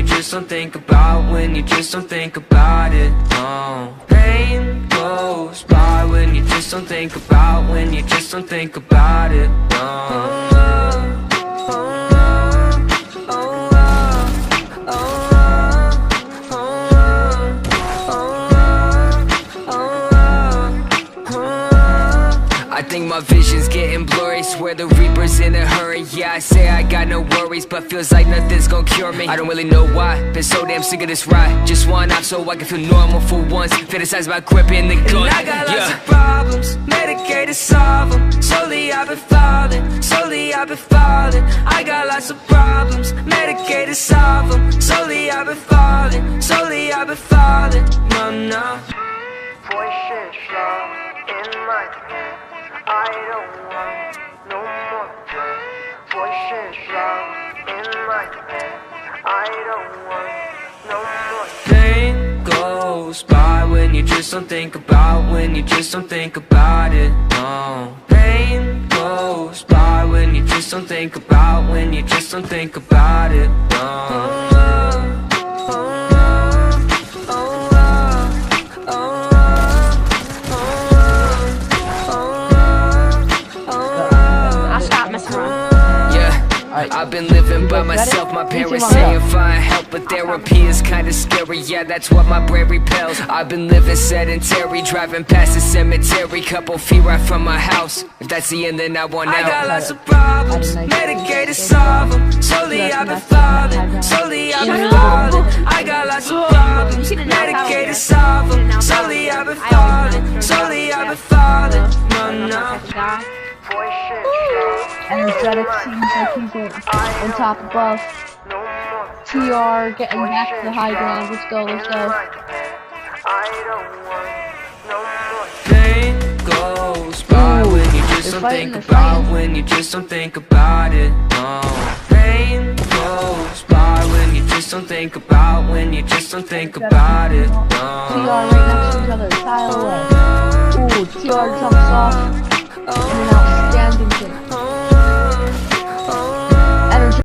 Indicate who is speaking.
Speaker 1: just don't think about, when you just don't think about it. No, pain goes by when you just don't think about, when you just don't think about it. No. I think my vision's getting blurry, swear the Reaper's in a hurry. Yeah, I say I got no worries, but feels like nothing's gonna cure me. I don't really know why, been so damn sick of this ride. Just one off so I can feel normal for once. Fantasize about gripping the gun. And I got lots of problems, medicated, solve them. Slowly I've been falling, slowly I've been falling. I got lots of problems, medicated, solve them. Slowly I've been falling, slowly I've been falling. No, no.
Speaker 2: Voices loud in my head, I don't want no more pain. Voices loud in my head, I don't want no more
Speaker 1: pain goes by when you just don't think about, when you just don't think about it. No, pain goes by when you just don't think about, when you just don't think about it. No. I've been living by myself, my parents saying find help, but therapy is kinda scary, yeah, that's what my brain repels. I've been living sedentary, driving past the cemetery, couple feet right from my house. If that's the end, then I want out. I got lots of problems, medicated, solve them. Slowly I've been falling, slowly I've been falling. I got lots of problems, medicated, solve them. Slowly I've been falling, slowly I've been falling. No, no.
Speaker 3: Energetic seems like he's on top above. TR getting back to the high ground. Let's go, let's go.
Speaker 1: Pain goes by when you just don't think about, when you just don't think about it. No. Pain goes by when you just don't think about, when you just don't think about it. No.
Speaker 3: TR right next to each other, tile away. Ooh, TR jumps off.